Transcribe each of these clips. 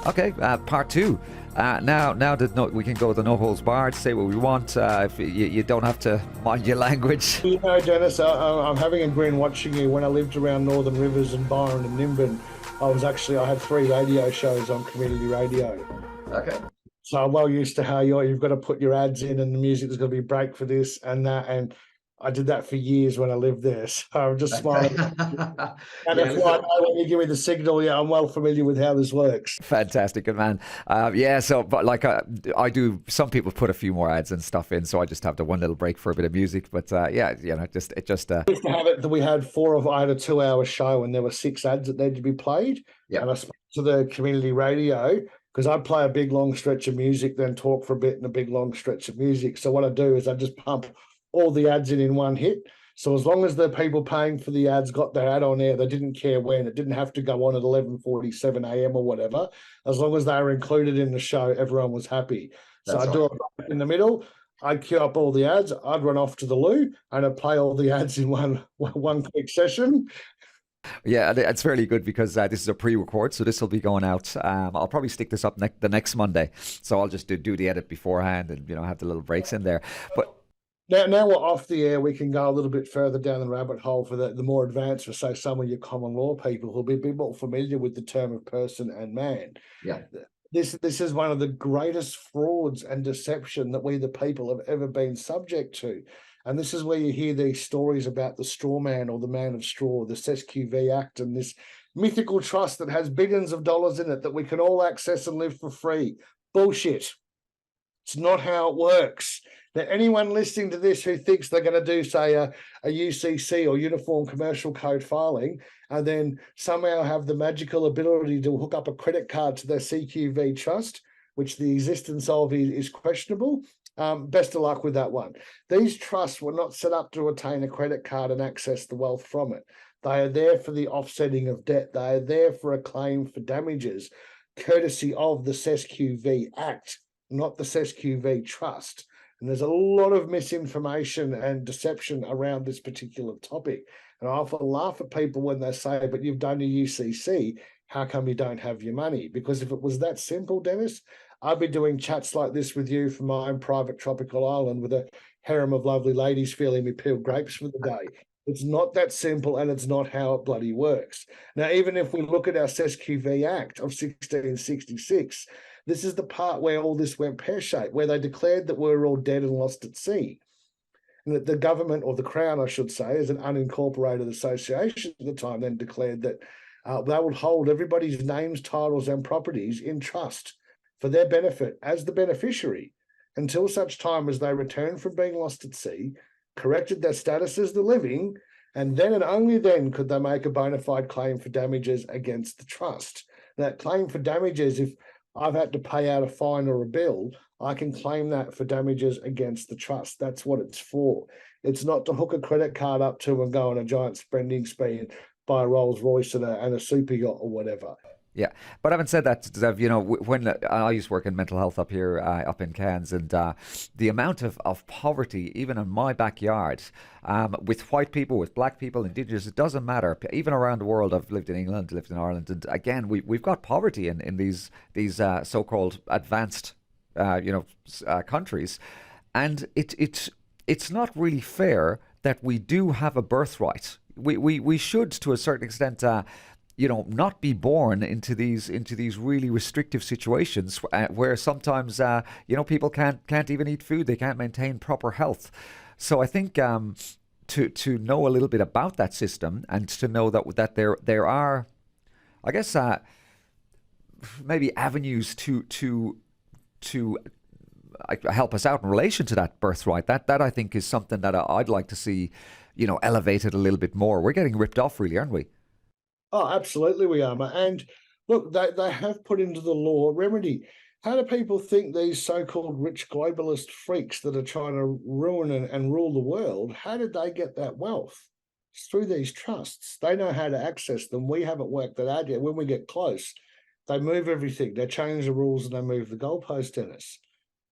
Okay, part two. Now that we can go the no holds barred, say what we want. If you don't have to mind your language. You know, Dennis, I'm having a grin watching you. When I lived around Northern Rivers and Byron and Nimbin, I had 3 radio shows on community radio. Okay. So I'm well used to how you've got to put your ads in and the music is going to be break for this and that. And I did that for years when I lived there. So I'm just smiling. And Yeah, that's why I listen. know when you give me the signal, yeah, I'm well familiar with how this works. Fantastic, good man. Yeah, so but like I do. Some people put a few more ads and stuff in, so I just have the one little break for a bit of music. But yeah, you know, it just. We used to have it that we had I had a 2-hour show and there were 6 ads that needed to be played. Yeah. And I spoke to the community radio because I'd play a big long stretch of music, then talk for a bit and a big long stretch of music. So what I do is I just pump all the ads in one hit. So as long as the people paying for the ads got their ad on air, they didn't care when. It didn't have to go on at 11:47 a.m. or whatever. As long as they were included in the show, everyone was happy. So I do it in the middle. I'd queue up all the ads. I'd run off to the loo and I'd play all the ads in one quick session. Yeah, it's fairly good because this is a pre-record, so this will be going out. I'll probably stick this up the next Monday, so I'll just do the edit beforehand and have the little breaks in there. But now we're off the air. We can go a little bit further down the rabbit hole for the more advanced, for say some of your common law people who'll be a bit more familiar with the term of person and man. Yeah. This is one of the greatest frauds and deception that we the people have ever been subject to. And this is where you hear these stories about the straw man or the man of straw, the SQV Act, and this mythical trust that has billions of dollars in it that we can all access and live for free. Bullshit. It's not how it works. Now, anyone listening to this who thinks they're going to do, say, a UCC or Uniform Commercial Code filing, and then somehow have the magical ability to hook up a credit card to their CQV trust, which the existence of is questionable, best of luck with that one. These trusts were not set up to attain a credit card and access the wealth from it. They are there for the offsetting of debt. They are there for a claim for damages, courtesy of the SESQV Act, not the SESQV Trust. And there's a lot of misinformation and deception around this particular topic. And I often laugh at people when they say, but you've done your UCC, how come you don't have your money? Because if it was that simple, Dennis, I'd be doing chats like this with you from my own private tropical island with a harem of lovely ladies feeling me peel grapes for the day. It's not that simple, and it's not how it bloody works. Now, even if we look at our SESQV Act of 1666, this is the part where all this went pear-shaped, where they declared that we were all dead and lost at sea. And that the government, or the Crown, I should say, as an unincorporated association at the time, then declared that they would hold everybody's names, titles, and properties in trust for their benefit as the beneficiary until such time as they returned from being lost at sea, corrected their status as the living, and then and only then could they make a bona fide claim for damages against the trust. That claim for damages, if I've had to pay out a fine or a bill, I can claim that for damages against the trust. That's what it's for. It's not to hook a credit card up to and go on a giant spending spree and buy a Rolls Royce and a super yacht or whatever. Yeah, but having said that, Zev, when I used to work in mental health up here, up in Cairns, and the amount of poverty, even in my backyard, with white people, with black people, indigenous, it doesn't matter. Even around the world, I've lived in England, lived in Ireland, and again, we've got poverty in these so-called advanced, countries, and it's not really fair that we do have a birthright. We should, to a certain extent, not be born into these really restrictive situations where sometimes people can't even eat food, they can't maintain proper health. So I think to know a little bit about that system and to know that there are, I guess, maybe avenues to help us out in relation to that birthright. That I think is something that I'd like to see, elevated a little bit more. We're getting ripped off, really, aren't we? Oh, absolutely we are. And look, they have put into the law a remedy. How do people think these so-called rich globalist freaks that are trying to ruin and rule the world, how did they get that wealth? It's through these trusts. They know how to access them. We haven't worked that out yet. When we get close, they move everything. They change the rules and they move the goalpost, Dennis.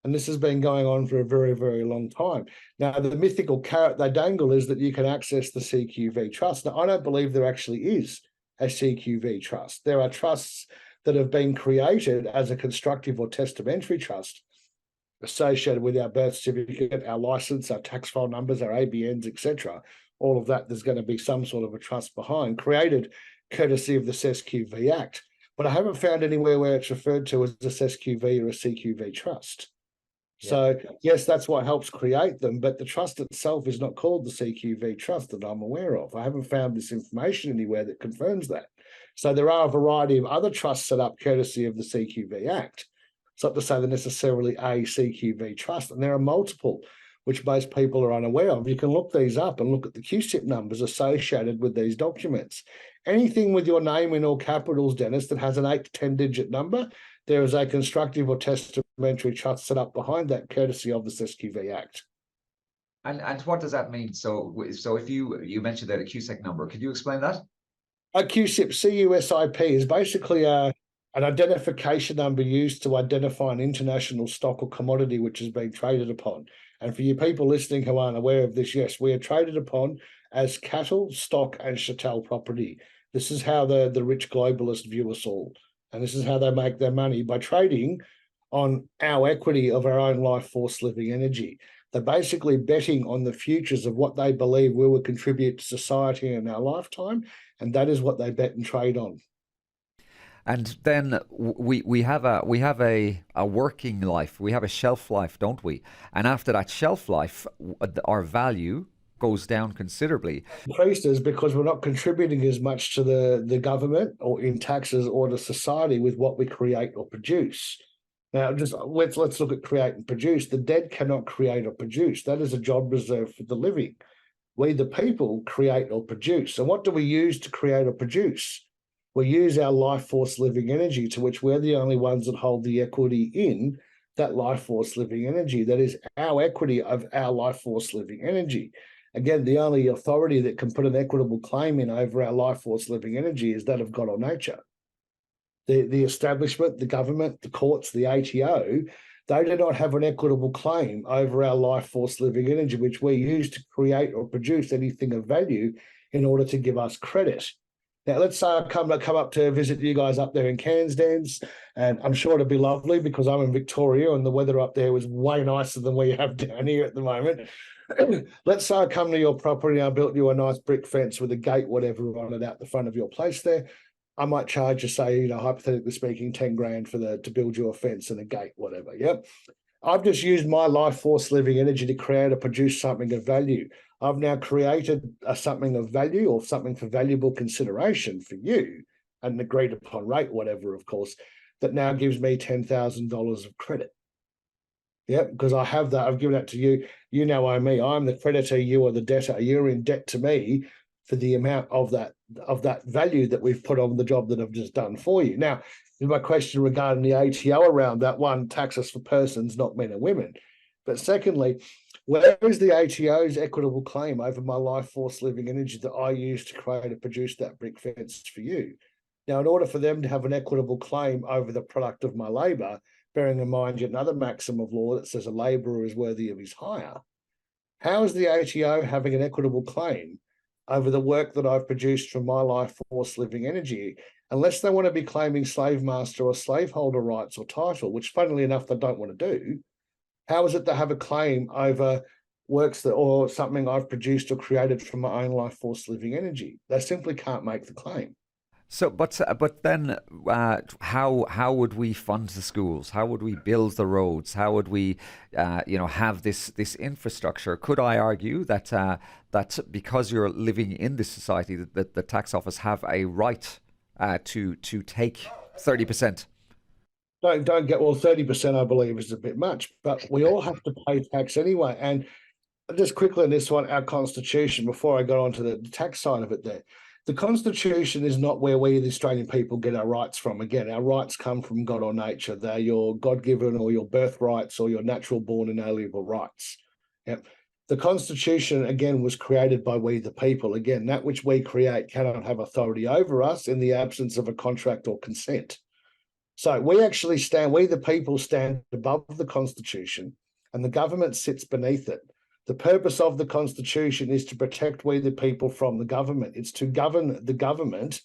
And this has been going on for a very, very long time. Now, the mythical carrot they dangle is that you can access the CQV trust. Now, I don't believe there actually is a CQV trust. There are trusts that have been created as a constructive or testamentary trust associated with our birth certificate, our license, our tax file numbers, our ABNs, etc. All of that, there's going to be some sort of a trust behind, created courtesy of the SESQV Act. But I haven't found anywhere where it's referred to as a SESQV or a CQV trust. So yes, that's what helps create them, but the trust itself is not called the CQV trust that I'm aware of. I haven't found this information anywhere that confirms that. So there are a variety of other trusts set up courtesy of the CQV Act. It's not to say they're necessarily a CQV trust, and there are multiple, which most people are unaware of. You can look these up and look at the QSIP numbers associated with these documents. Anything with your name in all capitals, Dennis, that has an 8 to 10-digit number, there is a constructive or testamentary trust set up behind that, courtesy of the SESQV Act. And what does that mean? So if you mentioned that a QSEC number, could you explain that? A QSIP, CUSIP, is basically an identification number used to identify an international stock or commodity which is being traded upon. And for you people listening who aren't aware of this, yes, we are traded upon as cattle, stock, and chattel property. This is how the rich globalists view us all. And this is how they make their money, by trading on our equity of our own life force living energy. They're basically betting on the futures of what they believe we will contribute to society in our lifetime, and that is what they bet and trade on. And then we have a working life. We have a shelf life, don't we? And after that shelf life, our value goes down considerably. Increases because we're not contributing as much to the government or in taxes or to society with what we create or produce. Now, just let's look at create and produce. The dead cannot create or produce. That is a job reserved for the living. We, the people, create or produce. And what do we use to create or produce? We use our life force living energy, to which we're the only ones that hold the equity in that life force living energy. That is our equity of our life force living energy. Again, the only authority that can put an equitable claim in over our life force living energy is that of God or nature. The establishment, the government, the courts, the ATO, they do not have an equitable claim over our life force living energy, which we use to create or produce anything of value in order to give us credit. Now, let's say I come up to visit you guys up there in Cairns, and I'm sure it'll be lovely because I'm in Victoria and the weather up there was way nicer than we have down here at the moment. Let's say I come to your property and I built you a nice brick fence with a gate, whatever, on it out the front of your place there. I might charge you, say, hypothetically speaking, 10 grand to build you a fence and a gate, whatever. Yep. I've just used my life force living energy to create or produce something of value. I've now created something of value or something for valuable consideration for you, an agreed upon rate, whatever, of course, that now gives me $10,000 of credit. Yeah, because I have that. I've given that to you. You now owe me. I'm the creditor. You are the debtor. You're in debt to me for the amount of that value that we've put on the job that I've just done for you. Now, my question regarding the ATO around that: one, taxes for persons, not men and women. But secondly, where is the ATO's equitable claim over my life force living energy that I use to create and produce that brick fence for you? Now, in order for them to have an equitable claim over the product of my labour, bearing in mind yet another maxim of law that says a labourer is worthy of his hire, how is the ATO having an equitable claim over the work that I've produced from my life force living energy, unless they want to be claiming slave master or slaveholder rights or title, which funnily enough they don't want to do? How is it to have a claim over works that or something I've produced or created from my own life force living energy? They simply can't make the claim. So, but then, how would we fund the schools? How would we build the roads? How would we, have this infrastructure? Could I argue that that because you're living in this society, that the tax office have a right to take 30%? Don't get, well, 30% I believe is a bit much, but we all have to pay tax anyway. And just quickly on this one, our constitution, before I got onto the tax side of it there. The Constitution is not where we, the Australian people, get our rights from. Again, our rights come from God or nature. They're your God-given or your birthrights or your natural-born inalienable rights. Yep. The Constitution, again, was created by we, the people. Again, that which we create cannot have authority over us in the absence of a contract or consent. So we the people, stand above the Constitution, and the government sits beneath it. The purpose of the Constitution is to protect we the people from the government. It's to govern the government,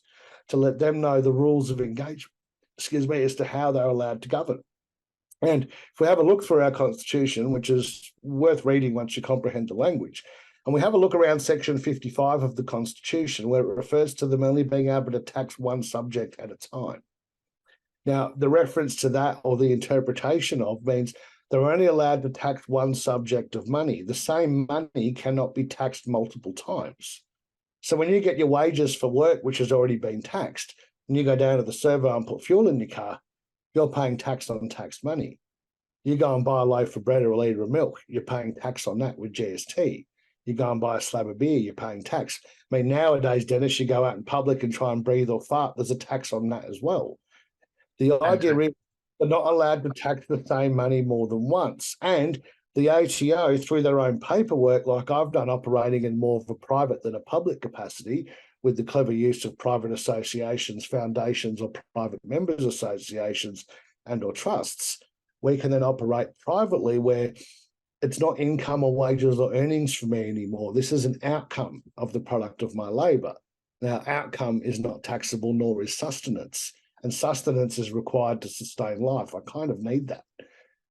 to let them know the rules of engagement. as to how they're allowed to govern. And if we have a look through our constitution, which is worth reading once you comprehend the language, and we have a look around section 55 of the constitution, where it refers to them only being able to tax one subject at a time. Now, the reference to that, or the interpretation of, means they're only allowed to tax one subject of money. The same money cannot be taxed multiple times. So when you get your wages for work, which has already been taxed, and you go down to the servo and put fuel in your car, you're paying tax on taxed money. You go and buy a loaf of bread or a litre of milk, you're paying tax on that with GST. You go and buy a slab of beer, you're paying tax. I mean, nowadays, Dennis, you go out in public and try and breathe or fart, there's a tax on that as well. The idea is they're not allowed to tax the same money more than once. And the ATO, through their own paperwork, like I've done operating in more of a private than a public capacity, with the clever use of private associations, foundations, or private members associations and or trusts, we can then operate privately where it's not income or wages or earnings for me anymore. This is an outcome of the product of my labour. Now, outcome is not taxable, nor is sustenance. And sustenance is required to sustain life. I kind of need that.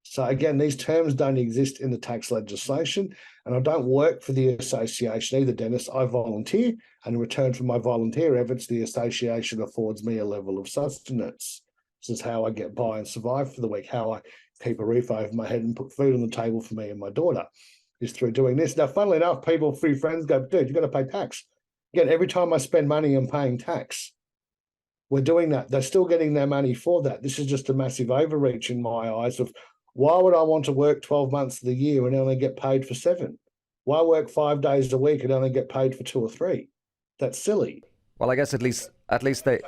So again, these terms don't exist in the tax legislation, and I don't work for the association either, Dennis. I volunteer, and in return for my volunteer efforts, the association affords me a level of sustenance. This is how I get by and survive for the week, how I keep a roof over my head and put food on the table for me and my daughter, is through doing this. Now, funnily enough, people, few friends go, dude, you've got to pay tax. Again, every time I spend money, I'm paying tax. We're doing that. They're still getting their money for that. This is just a massive overreach in my eyes of, why would I want to work 12 months of the year and only get paid for 7? Why work 5 days a week and only get paid for 2 or 3? That's silly. Well, I guess at least they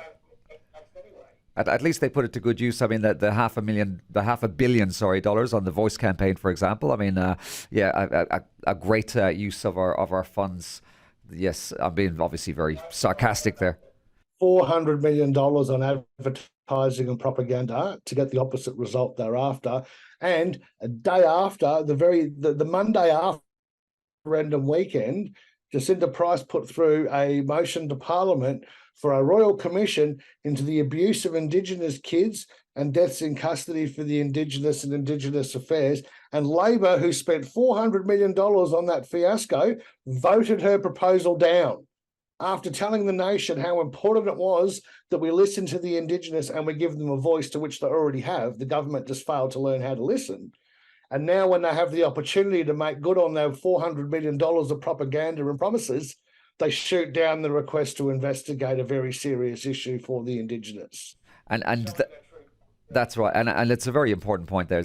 at least they put it to good use. I mean, the half a billion, dollars on the Voice campaign, for example. I mean, a great use of our funds. Yes, I'm being obviously very sarcastic there. $400 million on advertising and propaganda to get the opposite result thereafter. And a day after, the Monday after referendum weekend, Jacinda Price put through a motion to Parliament for a royal commission into the abuse of Indigenous kids and deaths in custody for the Indigenous and Indigenous affairs. And Labor, who spent $400 million on that fiasco, voted her proposal down after telling the nation how important it was that we listen to the Indigenous and we give them a voice, to which they already have. The government just failed to learn how to listen. And now when they have the opportunity to make good on their $400 million of propaganda and promises, they shoot down the request to investigate a very serious issue for the Indigenous. That's right. And it's a very important point there.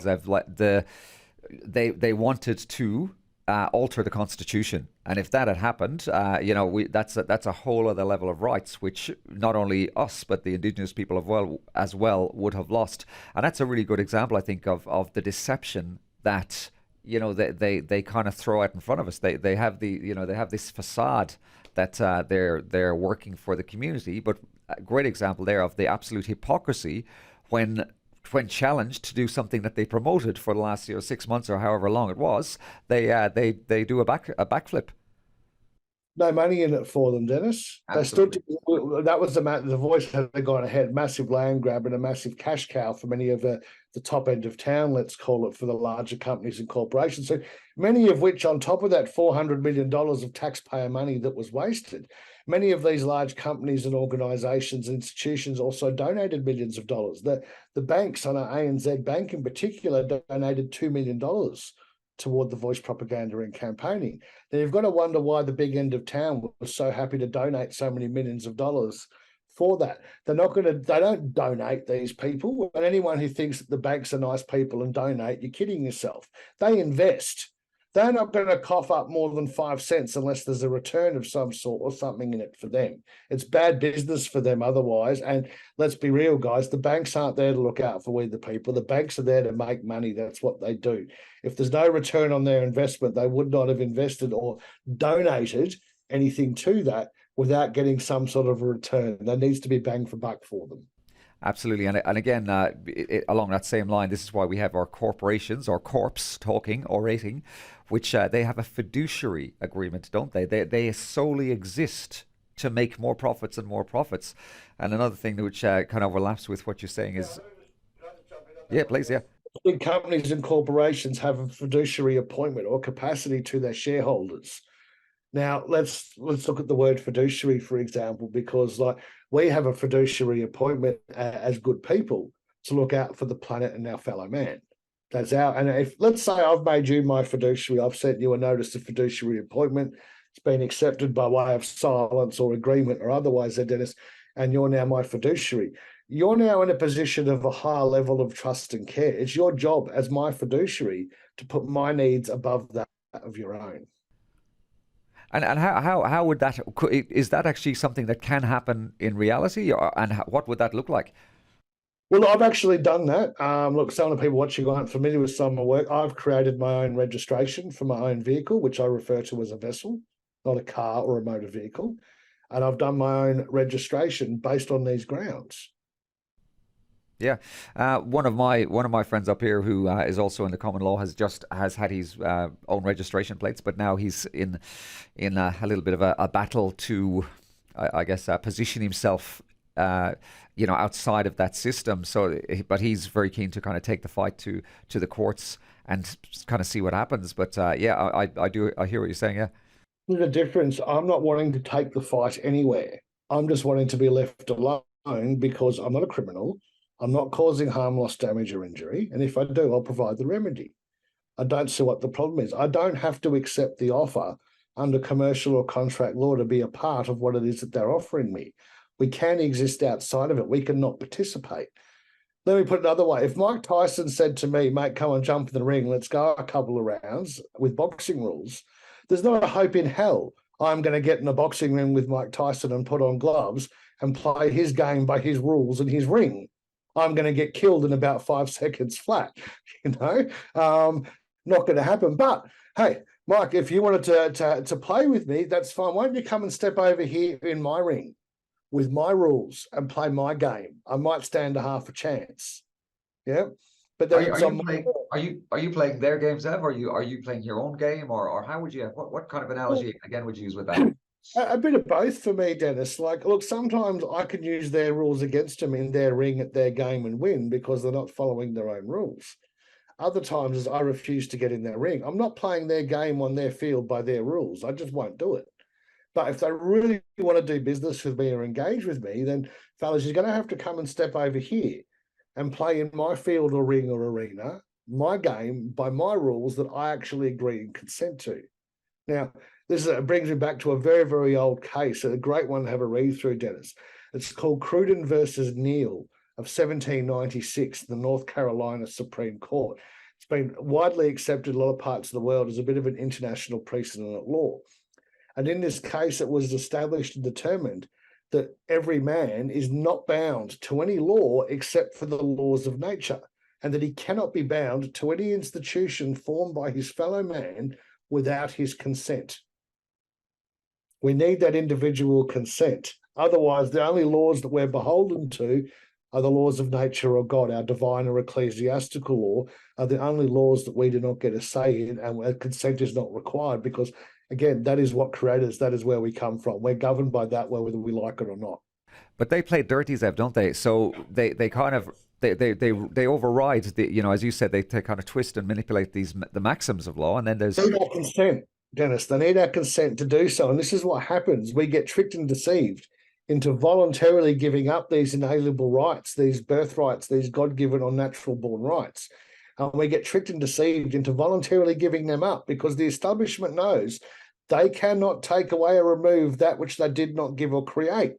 They wanted to alter the constitution, and if that had happened, that's a whole other level of rights, which not only us but the Indigenous people as well would have lost. And that's a really good example, I think, of the deception that they kind of throw out in front of us. They have this facade that they're working for the community, but a great example there of the absolute hypocrisy when challenged to do something that they promoted for the last 6 months or however long it was, they do a backflip. No money in it for them, Dennis. Absolutely. That was the Voice had gone ahead, massive land grab and a massive cash cow for many of the top end of town, let's call it, for the larger companies and corporations. So many of which, on top of that $400 million of taxpayer money that was wasted, many of these large companies and organisations and institutions also donated millions of dollars. The banks, on our ANZ Bank in particular, donated $2 million toward the Voice propaganda and campaigning. Now you've got to wonder why the big end of town was so happy to donate so many millions of dollars for that. They don't donate, these people. And anyone who thinks that the banks are nice people and donate, you're kidding yourself. They invest. They're not going to cough up more than 5 cents unless there's a return of some sort or something in it for them. It's bad business for them otherwise. And let's be real, guys, the banks aren't there to look out for we the people. The banks are there to make money. That's what they do. If there's no return on their investment, they would not have invested or donated anything to that without getting some sort of a return. There needs to be bang for buck for them. Absolutely. And again, along that same line, this is why we have our corporations, or corps, talking, orating, which they have a fiduciary agreement, don't they? They solely exist to make more profits and more profits. And another thing which kind of overlaps with what you're saying Yeah, is, can I just jump in on that yeah, one please, yeah. there? Big companies and corporations have a fiduciary appointment or capacity to their shareholders. Now, let's look at the word fiduciary, for example, because like we have a fiduciary appointment as good people to look out for the planet and our fellow man. That's our, and if let's say I've made you my fiduciary, I've sent you a notice of fiduciary appointment, it's been accepted by way of silence or agreement or otherwise, Dennis, and you're now my fiduciary. You're now in a position of a higher level of trust and care. It's your job as my fiduciary to put my needs above that of your own. And how would that is that actually something that can happen in reality, or, and what would that look like? Well, I've actually done that. Look, some of the people watching aren't familiar with some of my work. I've created my own registration for my own vehicle, which I refer to as a vessel, not a car or a motor vehicle. And I've done my own registration based on these grounds. Yeah, one of my friends up here who is also in the common law has had his own registration plates, but now he's in a little bit of a battle to, I guess, position himself, outside of that system. So, but he's very keen to kind of take the fight to the courts and kind of see what happens. But yeah, I hear what you're saying. Yeah. There's a difference. I'm not wanting to take the fight anywhere. I'm just wanting to be left alone because I'm not a criminal. I'm not causing harm, loss, damage, or injury. And if I do, I'll provide the remedy. I don't see what the problem is. I don't have to accept the offer under commercial or contract law to be a part of what it is that they're offering me. We can exist outside of it. We can not participate. Let me put it another way. If Mike Tyson said to me, mate, come and jump in the ring, let's go a couple of rounds with boxing rules, there's not a hope in hell I'm going to get in a boxing ring with Mike Tyson and put on gloves and play his game by his rules in his ring. I'm going to get killed in about 5 seconds flat, you know, not going to happen. But hey, Mike, if you wanted to play with me, that's fine. Why don't you come and step over here in my ring with my rules and play my game? I might stand a half a chance. Yeah. But then Are it's you on playing are you playing their games, Ev? Or are you playing your own game, or how would you what kind of my analogy again would you use with that? a bit of both for me, Dennis. Like, look, sometimes I can use their rules against them in their ring at their game and win because they're not following their own rules. Other times, as I refuse to get in their ring, I'm not playing their game on their field by their rules. I just won't do it. But if they really want to do business with me or engage with me, then fellas, you're going to have to come and step over here and play in my field or ring or arena, my game by my rules that I actually agree and consent to. Now, brings me back to a very, very old case, a great one to have a read through, Dennis. It's called Cruden versus Neal of 1796, the North Carolina Supreme Court. It's been widely accepted in a lot of parts of the world as a bit of an international precedent at law. And in this case, it was established and determined that every man is not bound to any law except for the laws of nature, and that he cannot be bound to any institution formed by his fellow man without his consent. We need that individual consent. Otherwise, the only laws that we're beholden to are the laws of nature or God. Our divine or ecclesiastical law are the only laws that we do not get a say in, and consent is not required because, again, that is what created us. That is where we come from. We're governed by that, whether we like it or not. But they play dirty, Zev, don't they? So they kind of they override the, as you said, they kind of twist and manipulate the maxims of law, and then there's They need our consent, Dennis. They need our consent to do so. And this is what happens. We get tricked and deceived into voluntarily giving up these inalienable rights, these birthrights, these God-given or natural-born rights. And we get tricked and deceived into voluntarily giving them up because the establishment knows they cannot take away or remove that which they did not give or create.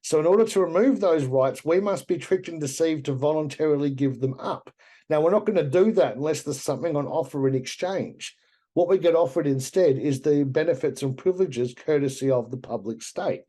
So in order to remove those rights, we must be tricked and deceived to voluntarily give them up. Now, we're not going to do that unless there's something on offer in exchange. What we get offered instead is the benefits and privileges courtesy of the public state.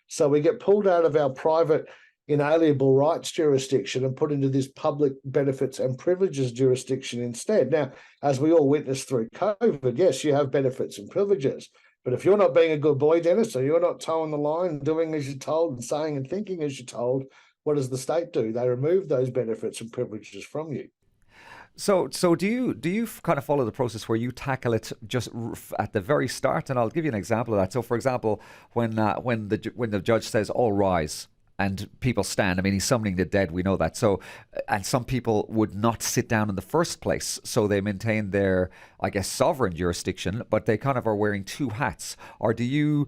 So we get pulled out of our private inalienable rights jurisdiction and put into this public benefits and privileges jurisdiction instead. Now, as we all witnessed through COVID, yes, you have benefits and privileges. But if you're not being a good boy, Dennis, or you're not towing the line, doing as you're told and saying and thinking as you're told, what does the state do? They remove those benefits and privileges from you. So do you kind of follow the process where you tackle it just at the very start? And I'll give you an example of that. So, for example, when the judge says "all rise" and people stand, I mean, he's summoning the dead. We know that. So, and some people would not sit down in the first place, so they maintain their, I guess, sovereign jurisdiction, but they kind of are wearing two hats. Or do you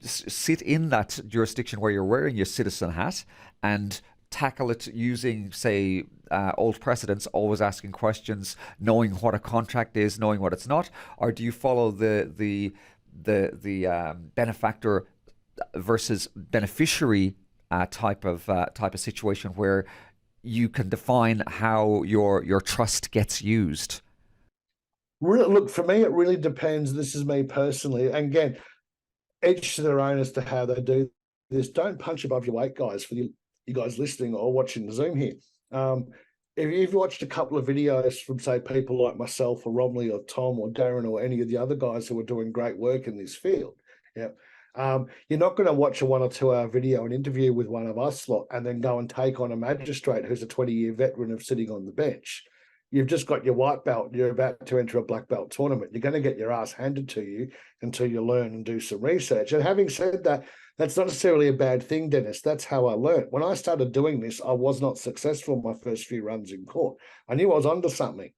sit in that jurisdiction where you're wearing your citizen hat and tackle it using, say, old precedents, always asking questions, knowing what a contract is, knowing what it's not, or do you follow the benefactor versus beneficiary type of situation where you can define how your trust gets used? Look, for me, it really depends. This is me personally. And again, each to their own as to how they do this. Don't punch above your weight, guys, for you guys listening or watching the Zoom here. If you've watched a couple of videos from, say, people like myself or Romley or Tom or Darren or any of the other guys who are doing great work in this field, yeah, you're not going to watch a 1 or 2 hour video, an interview with one of us lot, and then go and take on a magistrate who's a 20-year veteran of sitting on the bench. You've just got your white belt. You're about to enter a black belt tournament. You're going to get your ass handed to you until you learn and do some research. And having said that, that's not necessarily a bad thing, Dennis. That's how I learned. When I started doing this, I was not successful in my first few runs in court. I knew I was onto something.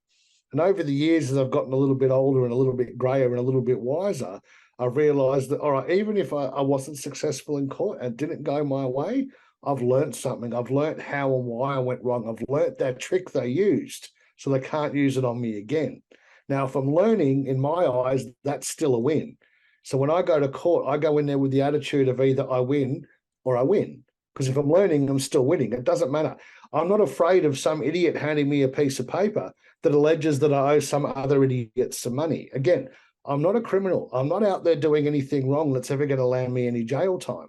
And over the years, as I've gotten a little bit older and a little bit grayer and a little bit wiser, I've realized that, all right, even if I wasn't successful in court and didn't go my way, I've learned something. I've learned how and why I went wrong. I've learned that trick they used, so they can't use it on me again. Now, if I'm learning, in my eyes, that's still a win. So when I go to court, I go in there with the attitude of either I win or I win. Because if I'm learning, I'm still winning. It doesn't matter. I'm not afraid of some idiot handing me a piece of paper that alleges that I owe some other idiot some money. Again, I'm not a criminal. I'm not out there doing anything wrong that's ever going to land me any jail time.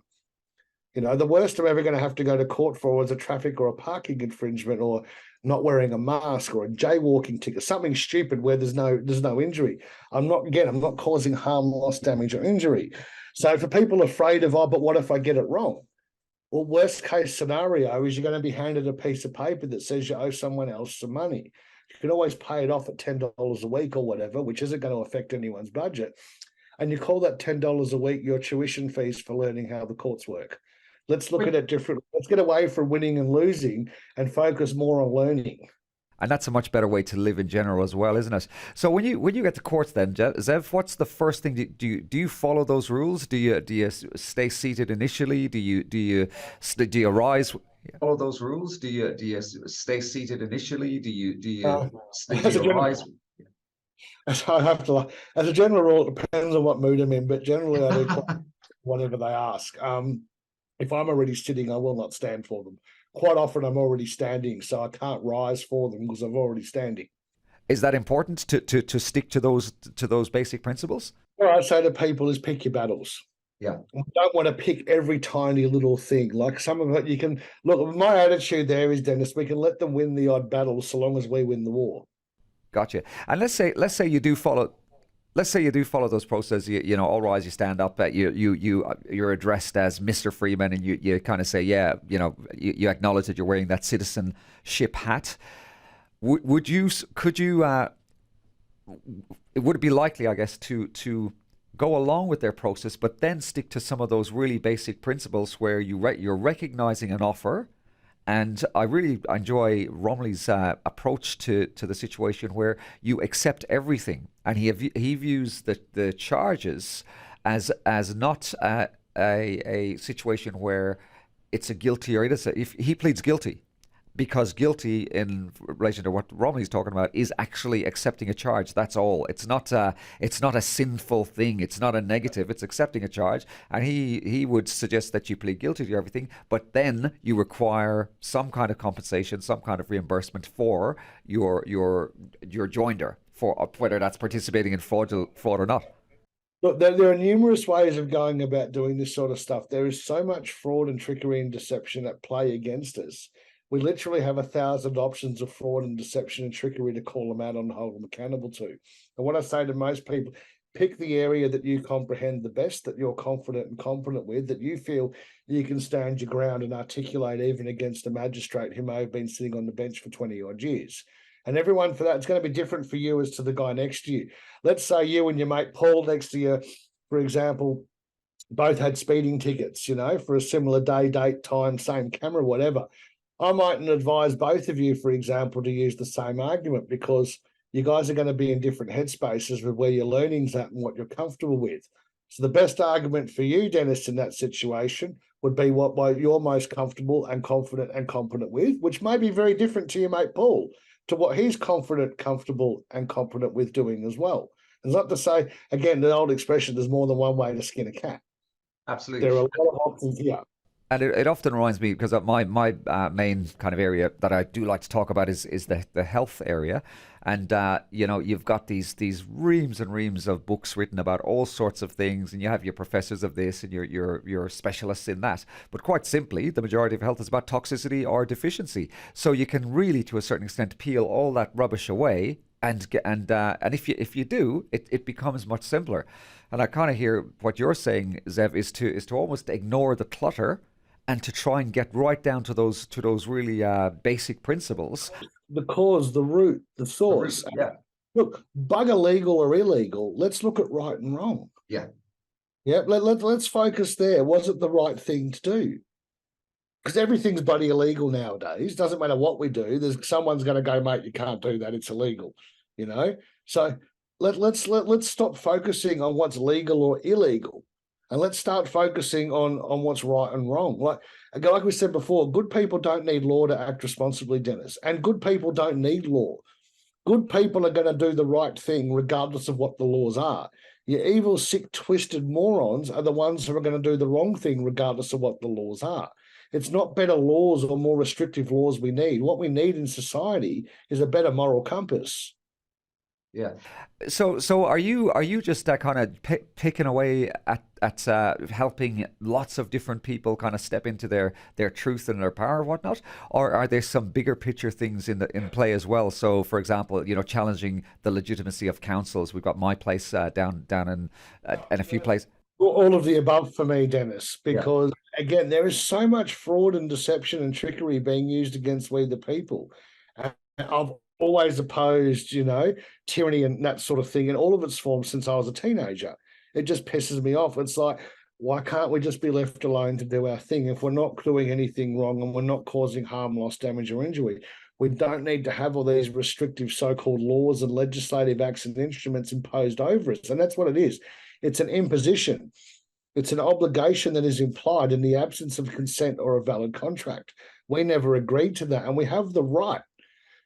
You know, the worst I'm ever going to have to go to court for is a traffic or a parking infringement or not wearing a mask or a jaywalking ticket, something stupid where there's no injury. I'm not causing harm, loss, damage, or injury. So for people afraid of, but what if I get it wrong? Well, worst case scenario is you're going to be handed a piece of paper that says you owe someone else some money. You can always pay it off at $10 a week or whatever, which isn't going to affect anyone's budget. And you call that $10 a week your tuition fees for learning how the courts work. Let's look at it differently. Let's get away from winning and losing and focus more on learning. And that's a much better way to live in general as well, isn't it? So when you get to courts, then, Zev, what's the first thing? Do you follow those rules? Do you stay seated initially? Do you rise? Follow those rules? Do you stay seated initially? Do As a you general, rise? I have to. As a general rule, it depends on what mood I'm in, but generally I do whatever they ask. If I'm already sitting, I will not stand for them. Quite often I'm already standing, so I can't rise for them because I'm already standing. Is that important to stick to those basic principles? What I say to people is pick your battles. Yeah. I don't want to pick every tiny little thing. Like some of it, you can look. My attitude there is, Dennis, we can let them win the odd battle so long as we win the war. Gotcha. And let's say you do follow. Let's say you do follow those processes. You know, all rise, you stand up. You're addressed as Mr. Freeman, and you kind of say, yeah, you acknowledge that you're wearing that citizenship hat. Would you? Could you? Would it be likely, I guess, to go along with their process, but then stick to some of those really basic principles where you're recognizing an offer? And I really enjoy Romley's approach to the situation where you accept everything, and he views the charges as not a situation where it's a guilty or innocent. If he pleads guilty, because guilty in relation to what Romney's talking about is actually accepting a charge. That's all. It's not a sinful thing. It's not a negative. It's accepting a charge. And he would suggest that you plead guilty to everything, but then you require some kind of compensation, some kind of reimbursement for your joinder, for whether that's participating in fraud or not. Look, there are numerous ways of going about doing this sort of stuff. There is so much fraud and trickery and deception at play against us. We literally have 1,000 options of fraud and deception and trickery to call them out on and hold them accountable to. And what I say to most people, pick the area that you comprehend the best, that you're confident and competent with, that you feel you can stand your ground and articulate even against a magistrate who may have been sitting on the bench for 20 odd years. And everyone for that, it's going to be different for you as to the guy next to you. Let's say you and your mate Paul next to you, for example, both had speeding tickets, for a similar day, date, time, same camera, whatever. I mightn't advise both of you, for example, to use the same argument, because you guys are going to be in different headspaces with where your learning's at and what you're comfortable with. So the best argument for you, Dennis, in that situation would be what you're most comfortable and confident and competent with, which may be very different to your mate Paul, to what he's confident, comfortable, and competent with doing as well. It's not to say, again, the old expression, there's more than one way to skin a cat. Absolutely. There are a lot of options here. And it often reminds me, because my main kind of area that I do like to talk about is the health area, and you've got these reams and reams of books written about all sorts of things, and you have your professors of this and your specialists in that. But quite simply, the majority of health is about toxicity or deficiency. So you can really, to a certain extent, peel all that rubbish away, and if you do, it becomes much simpler. And I kind of hear what you're saying, Zev, is to almost ignore the clutter and to try and get right down to those really basic principles. The cause, the root, the source. Yeah. Look, bugger legal or illegal, let's look at right and wrong. Yeah. Yeah, let's focus there. Was it the right thing to do? Because everything's bloody illegal nowadays. Doesn't matter what we do. Someone's going to go, mate, you can't do that. It's illegal. So let's stop focusing on what's legal or illegal, and let's start focusing on what's right and wrong. Like we said before, good people don't need law to act responsibly, Dennis, and good people don't need law. Good people are going to do the right thing regardless of what the laws are. Your evil, sick, twisted morons are the ones who are going to do the wrong thing regardless of what the laws are. It's not better laws or more restrictive laws we need. What we need in society is a better moral compass. Yeah. So are you just kind of picking away at helping lots of different people kind of step into their truth and their power and whatnot, or are there some bigger picture things in play as well? So, for example, challenging the legitimacy of councils. We've got my place down in a few places. All of the above for me, Dennis, because again, there is so much fraud and deception and trickery being used against we the people. And I've always opposed, tyranny and that sort of thing in all of its forms since I was a teenager. It just pisses me off. It's like, why can't we just be left alone to do our thing? If we're not doing anything wrong and we're not causing harm, loss, damage, or injury, we don't need to have all these restrictive so-called laws and legislative acts and instruments imposed over us. And that's what it is. It's an imposition. It's an obligation that is implied in the absence of consent or a valid contract. We never agreed to that, and we have the right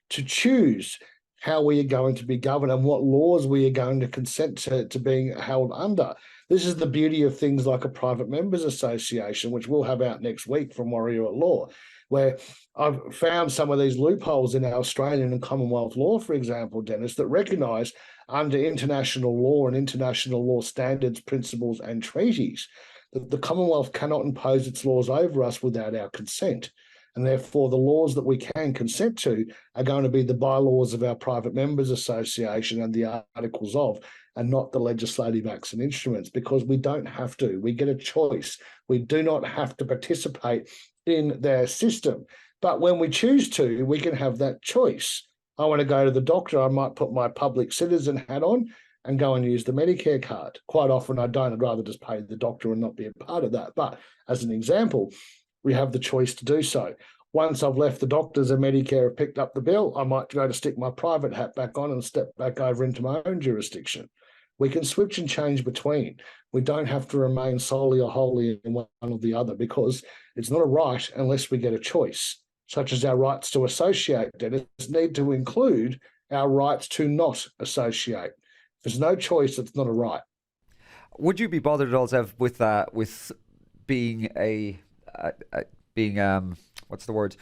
to choose how we are going to be governed and what laws we are going to consent to being held under. This is the beauty of things like a private members association, which we'll have out next week from Warrior at Law, where I've found some of these loopholes in our Australian and Commonwealth law, for example, Dennis, that recognise under international law and international law standards, principles and treaties that the Commonwealth cannot impose its laws over us without our consent. And therefore, the laws that we can consent to are going to be the bylaws of our private members association and the articles of, and not the legislative acts and instruments, because we don't have to. We get a choice. We do not have to participate in their system. But when we choose to, we can have that choice. I want to go to the doctor. I might put my public citizen hat on and go and use the Medicare card. Quite often I don't. I'd rather just pay the doctor and not be a part of that. But as an example, we have the choice to do so. Once I've left the doctors and Medicare have picked up the bill, I might go to stick my private hat back on and step back over into my own jurisdiction. We can switch and change between. We don't have to remain solely or wholly in one or the other, because it's not a right unless we get a choice, such as our rights to associate. Dennis, need to include our rights to not associate. If there's no choice, it's not a right. Would you be bothered at all, Zev, with being what's the word?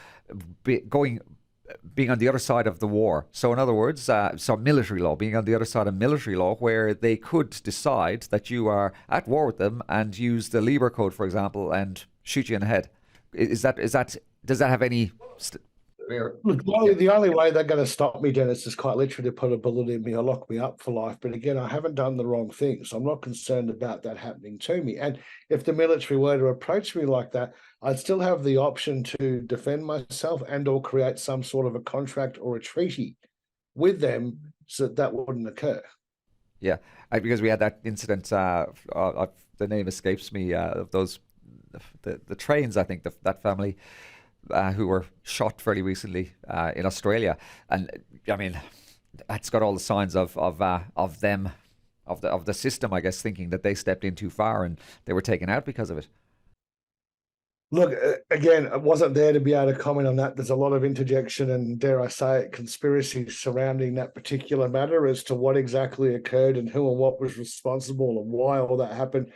Being on the other side of the war. So in other words, military law, being on the other side of military law, where they could decide that you are at war with them and use the Lieber Code, for example, and shoot you in the head. Does that have any? Look, the only way they're going to stop me, Dennis, is quite literally to put a bullet in me or lock me up for life. But again, I haven't done the wrong thing, so I'm not concerned about that happening to me. And if the military were to approach me like that, I'd still have the option to defend myself and or create some sort of a contract or a treaty with them so that wouldn't occur. Yeah, because we had that incident. The name escapes me. Of those, the trains. I think that family who were shot fairly recently in Australia, and I mean, that's got all the signs of them, of the system, I guess, thinking that they stepped in too far and they were taken out because of it. Look, again, I wasn't there to be able to comment on that. There's a lot of interjection and, dare I say it, conspiracy surrounding that particular matter as to what exactly occurred and who and what was responsible and why all that happened.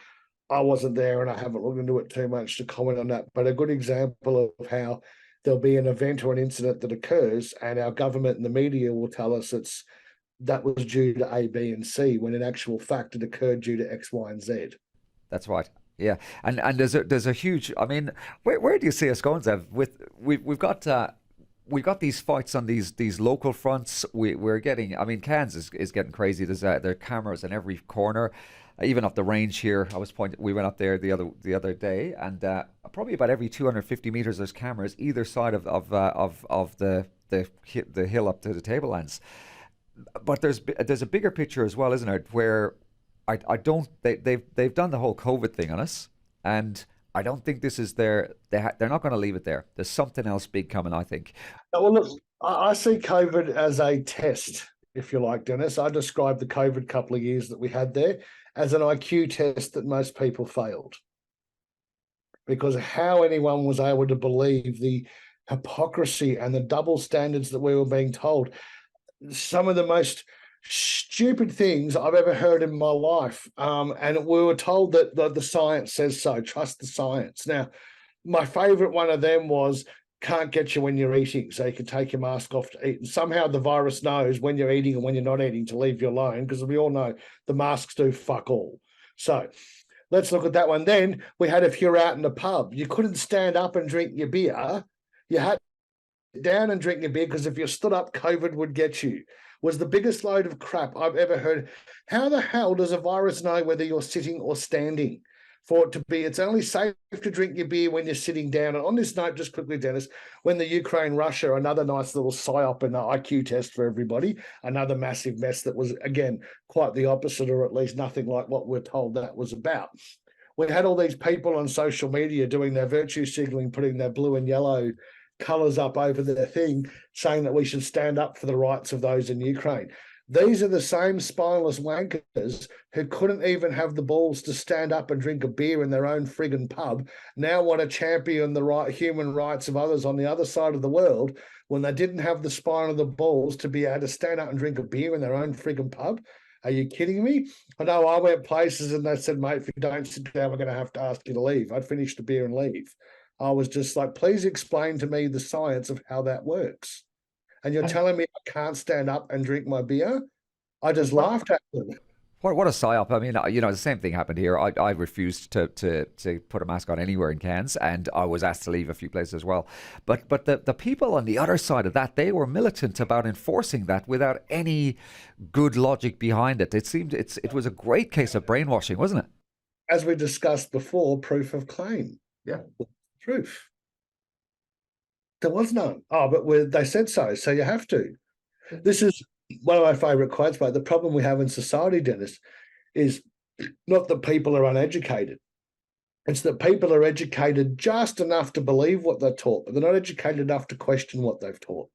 I wasn't there and I haven't looked into it too much to comment on that, but a good example of how there'll be an event or an incident that occurs and our government and the media will tell us that was due to A, B, and C, when in actual fact it occurred due to X, Y, and Z. That's right. Yeah, and there's a huge. I mean, where do you see us going, Zev? We've got these fights on these local fronts. We're getting. I mean, Cairns is getting crazy. There are cameras in every corner, even up the range here. We went up there the other day, and probably about every 250 meters there's cameras either side of the hill up to the tablelands. But there's a bigger picture as well, isn't it? Where I don't they've done the whole COVID thing on us, and I don't think this is they're not going to leave it there. There's something else big coming, I think. Well, look, I see COVID as a test, if you like, Dennis. I described the COVID couple of years that we had there as an IQ test that most people failed. Because how anyone was able to believe the hypocrisy and the double standards that we were being told, some of the most stupid things I've ever heard in my life. And we were told that the science says so, trust the science. Now, my favorite one of them was can't get you when you're eating, so you can take your mask off to eat. And somehow the virus knows when you're eating and when you're not eating to leave you alone, because we all know the masks do fuck all. So let's look at that one. Then we had, if you're out in the pub, you couldn't stand up and drink your beer. You had to sit down and drink your beer because if you stood up, COVID would get you. Was the biggest load of crap I've ever heard. How the hell does a virus know whether you're sitting or standing? For it to be, it's only safe to drink your beer when you're sitting down. And on this note, just quickly, Dennis, when the Ukraine-Russia, another nice little psyop and IQ test for everybody, another massive mess that was, again, quite the opposite, or at least nothing like what we're told that was about. We had all these people on social media doing their virtue signaling, putting their blue and yellow colours up over their thing, saying that we should stand up for the rights of those in Ukraine. These are the same spineless wankers who couldn't even have the balls to stand up and drink a beer in their own friggin' pub, now want to champion the human rights of others on the other side of the world when they didn't have the spine of the balls to be able to stand up and drink a beer in their own friggin' pub. Are you kidding me? I know I went places and they said, mate, if you don't sit down, we're going to have to ask you to leave. I'd finish the beer and leave. I was just like, please explain to me the science of how that works. And you're telling me I can't stand up and drink my beer? I just laughed at them. What a psyop! I mean, the same thing happened here. I refused to put a mask on anywhere in Cairns, and I was asked to leave a few places as well. But the people on the other side of that, they were militant about enforcing that without any good logic behind it. It was a great case of brainwashing, wasn't it? As we discussed before, proof of claim. Yeah. Proof. There was none. Oh, but they said so you have to. This is one of my favourite quotes, but the problem we have in society, Dennis, is not that people are uneducated. It's that people are educated just enough to believe what they're taught, but they're not educated enough to question what they've taught.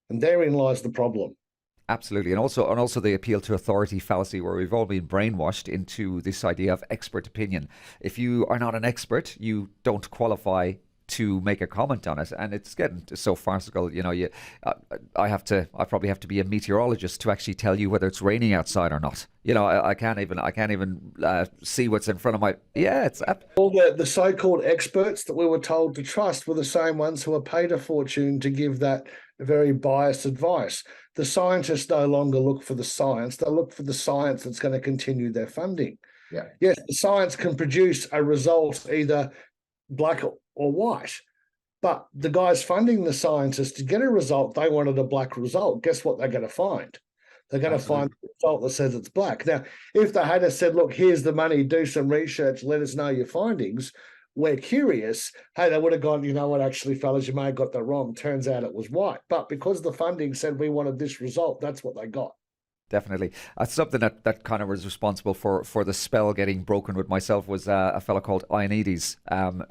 And therein lies the problem. Absolutely, and also the appeal to authority fallacy, where we've all been brainwashed into this idea of expert opinion. If you are not an expert, you don't qualify to make a comment on it, and it's getting so farcical. I probably have to be a meteorologist to actually tell you whether it's raining outside or not. I can't even see what's in front of my. Yeah, it's all the so-called experts that we were told to trust were the same ones who were paid a fortune to give that very biased advice. The scientists no longer look for the science; they look for the science that's going to continue their funding. Yeah. Yes, the science can produce a result either black or white, but the guys funding the scientists to get a result, they wanted a black result. Guess what they're going to find? They're going to find the result that says it's black. Now, if they had said, look, here's the money, do some research, let us know your findings, we're curious, hey, they would have gone, you know what, actually, fellas, you may have got that wrong. Turns out it was white. But because the funding said we wanted this result, that's what they got. Definitely. Something that kind of was responsible for the spell getting broken with myself was a fellow called Ioannidis,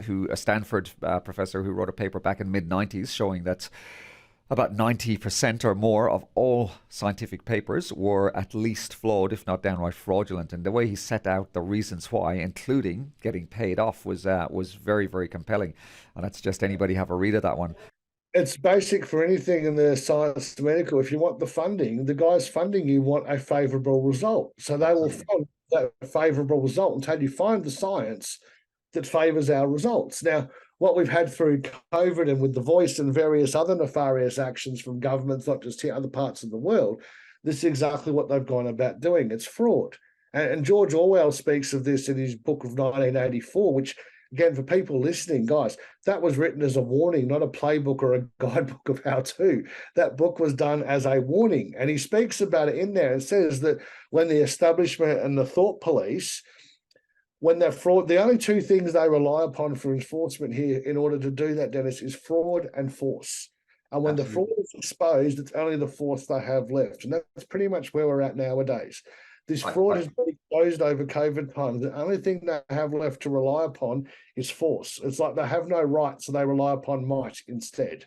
who a Stanford professor who wrote a paper back in mid-90s showing that about 90% or more of all scientific papers were at least flawed, if not downright fraudulent. And the way he set out the reasons why, including getting paid off, was very, very compelling. And that's just anybody have a read of that one. It's basic for anything in the science medical. If you want the funding, the guys funding you want a favourable result. So they will fund that favourable result until you find the science that favours our results. Now, what we've had through COVID and with the voice and various other nefarious actions from governments, not just here, other parts of the world, this is exactly what they've gone about doing. It's fraud. And George Orwell speaks of this in his book of 1984, which, again, for people listening, guys, that was written as a warning, not a playbook or a guidebook of how to. That book was done as a warning. And he speaks about it in there and says that when the establishment and the thought police, when they're fraud, the only two things they rely upon for enforcement here in order to do that, Dennis, is fraud and force. And when the fraud is exposed, it's only the force they have left. And that's pretty much where we're at nowadays. This fraud has been exposed over COVID times. The only thing they have left to rely upon is force. It's like they have no right, so they rely upon might instead.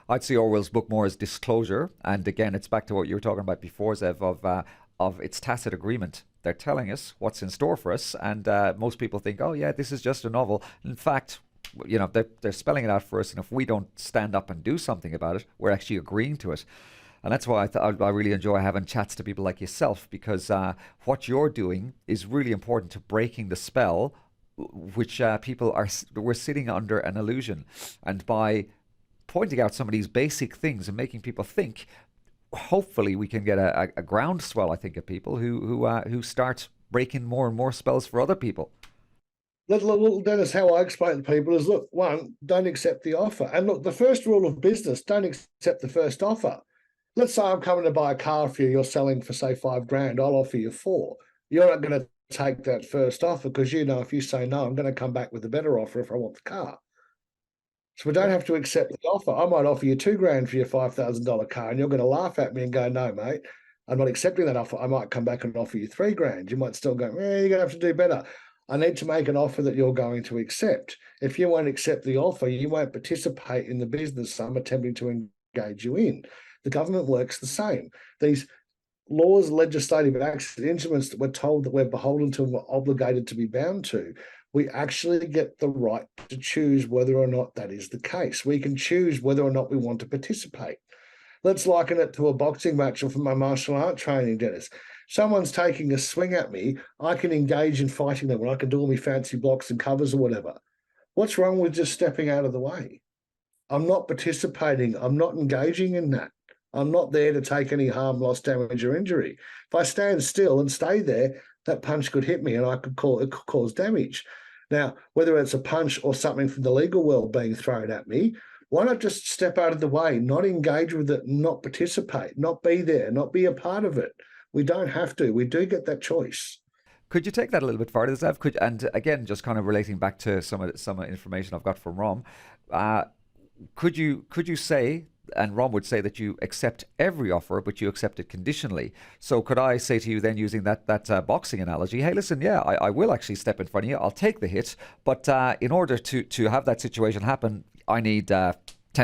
I'd see Orwell's book more as disclosure, and again, it's back to what you were talking about before, Zev, of its tacit agreement. They're telling us what's in store for us, and most people think, oh yeah, this is just a novel. In fact, you know, they're spelling it out for us, and if we don't stand up and do something about it, we're actually agreeing to it. And that's why I really enjoy having chats to people like yourself, because what you're doing is really important to breaking the spell, which we're sitting under an illusion, and by pointing out some of these basic things and making people think, hopefully we can get a groundswell, I think, of people who start breaking more and more spells for other people. Little Dennis, how I explain to people is, look, one, don't accept the offer. And look, the first rule of business, don't accept the first offer. Let's say I'm coming to buy a car for you, you're selling for, say, $5,000, I'll offer you 4. You're not going to take that first offer because you know if you say no, I'm going to come back with a better offer if I want the car. So we don't have to accept the offer. I might offer you $2,000 for your $5,000 car, and you're going to laugh at me and go, "No, mate, I'm not accepting that offer." I might come back and offer you $3,000. You might still go, you're going to have to do better. I need to make an offer that you're going to accept. If you won't accept the offer, you won't participate in the business I'm attempting to engage you in. The government works the same. These laws, legislative acts, instruments that we're told that we're beholden to and we're obligated to be bound to, we actually get the right to choose whether or not that is the case. We can choose whether or not we want to participate. Let's liken it to a boxing match or from my martial art training, Dennis. Someone's taking a swing at me, I can engage in fighting them and I can do all my fancy blocks and covers or whatever. What's wrong with just stepping out of the way? I'm not participating. I'm not engaging in that. I'm not there to take any harm, loss, damage, or injury. If I stand still and stay there, that punch could hit me and it could cause damage. Now, whether it's a punch or something from the legal world being thrown at me, why not just step out of the way, not engage with it, not participate, not be there, not be a part of it? We don't have to. We do get that choice. Could you take that a little bit further, Zev? And again, just kind of relating back to some of the information I've got from Rom, could you say, and Rom would say, that you accept every offer, but you accept it conditionally? So could I say to you then, using that boxing analogy, hey, listen, yeah, I will actually step in front of you. I'll take the hit, but in order to have that situation happen, I need 10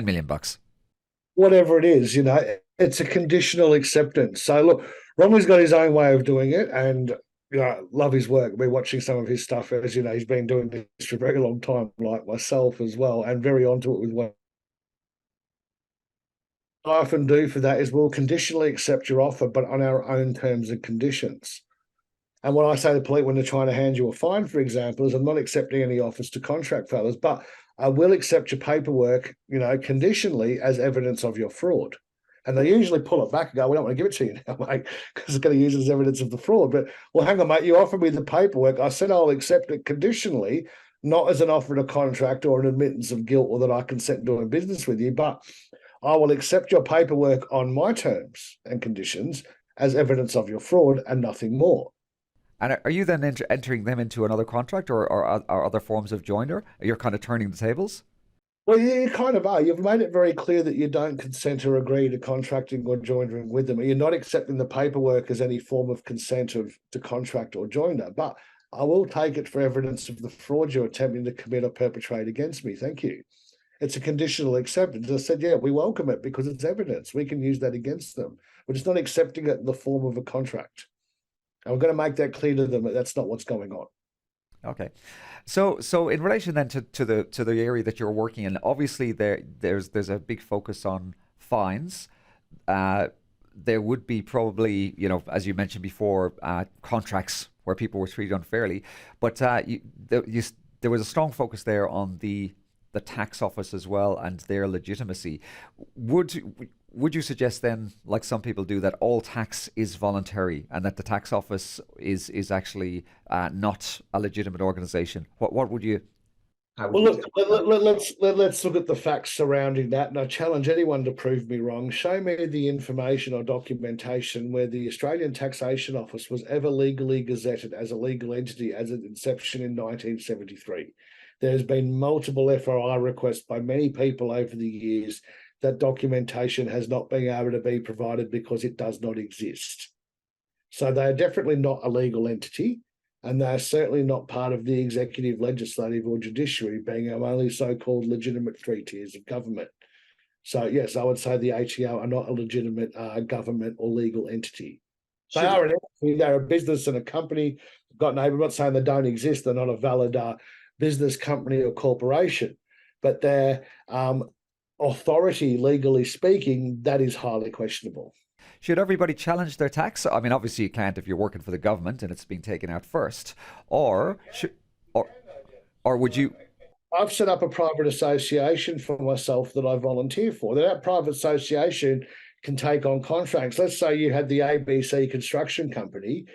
million bucks. Whatever it is, it's a conditional acceptance. So look, Romney's got his own way of doing it, and love his work. We're watching some of his stuff, as you know, he's been doing this for a very long time, like myself as well, and very onto it with what I often do for that is we'll conditionally accept your offer, but on our own terms and conditions. And when I say to police when they're trying to hand you a fine, for example, is I'm not accepting any offers to contract fellas, but I will accept your paperwork, conditionally as evidence of your fraud. And they usually pull it back and go, we don't want to give it to you now, mate, because it's going to use it as evidence of the fraud. But, well, hang on, mate, you offered me the paperwork. I said I'll accept it conditionally, not as an offer to contract or an admittance of guilt or that I consent doing business with you, but I will accept your paperwork on my terms and conditions as evidence of your fraud and nothing more. And are you then entering them into another contract, or other forms of joiner? You're kind of turning the tables? Well, you kind of are. You've made it very clear that you don't consent or agree to contracting or joinering with them. You're not accepting the paperwork as any form of consent to contract or joiner. But I will take it for evidence of the fraud you're attempting to commit or perpetrate against me. Thank you. It's a conditional acceptance. I said, yeah, we welcome it because it's evidence. We can use that against them. We're just not accepting it in the form of a contract. And we're going to make that clear to them that that's not what's going on. Okay. So in relation then to the area that you're working in, obviously there's a big focus on fines. Uh, there would be probably, as you mentioned before, contracts where people were treated unfairly, but there was a strong focus there on the tax office as well and their legitimacy. Would you suggest then, like some people do, that all tax is voluntary and that the tax office is actually not a legitimate organization? What would you? How would Well, you look, take that? let's look at the facts surrounding that, and I challenge anyone to prove me wrong. Show me the information or documentation where the Australian Taxation Office was ever legally gazetted as a legal entity as its inception in 1973. There's been multiple FOI requests by many people over the years. That documentation has not been able to be provided because it does not exist. So they are definitely not a legal entity, and they are certainly not part of the executive, legislative, or judiciary, being our only so-called legitimate three tiers of government. So yes, I would say the ATO are not a legitimate government or legal entity. They Should are an entity, they're a business and a company. I'm not saying they don't exist. They're not a valid business, company, or corporation, but their authority, legally speaking, that is highly questionable. should everybody challenge their tax? I mean, obviously you can't if you're working for the government and it's being taken out first, or should, or or would you? I've set up a private association for myself that I volunteer for. That private association can take on contracts. Let's say you had the ABC construction company.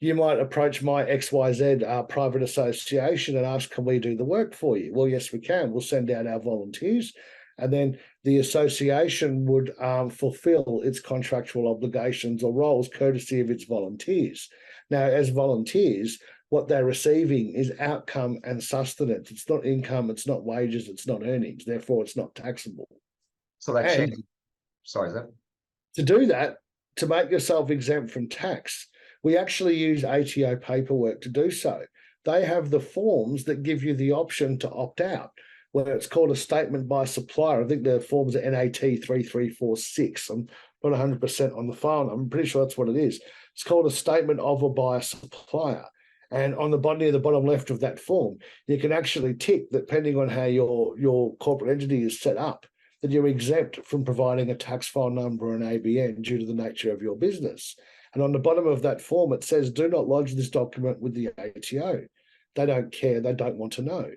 You might approach my XYZ private association and ask, can we do the work for you? Well, yes, we can. We'll send out our volunteers. And then the association would fulfill its contractual obligations or roles courtesy of its volunteers. Now, as volunteers, what they're receiving is outcome and sustenance. It's not income, it's not wages, it's not earnings. Therefore, it's not taxable. So that And changes. Sorry, is that? to do that, to make yourself exempt from tax, we actually use ATO paperwork to do so. They have the forms that give you the option to opt out, where it's called a statement by supplier. I think the forms are NAT 3346. I'm not 100% on the phone. I'm pretty sure that's what it is. It's called a statement of or by a supplier. And on the bottom, near the bottom left of that form, you can actually tick that depending on how your corporate entity is set up, that you're exempt from providing a tax file number or an ABN due to the nature of your business. And on the bottom of that form, it says, do not lodge this document with the ATO. They don't care. They don't want to know.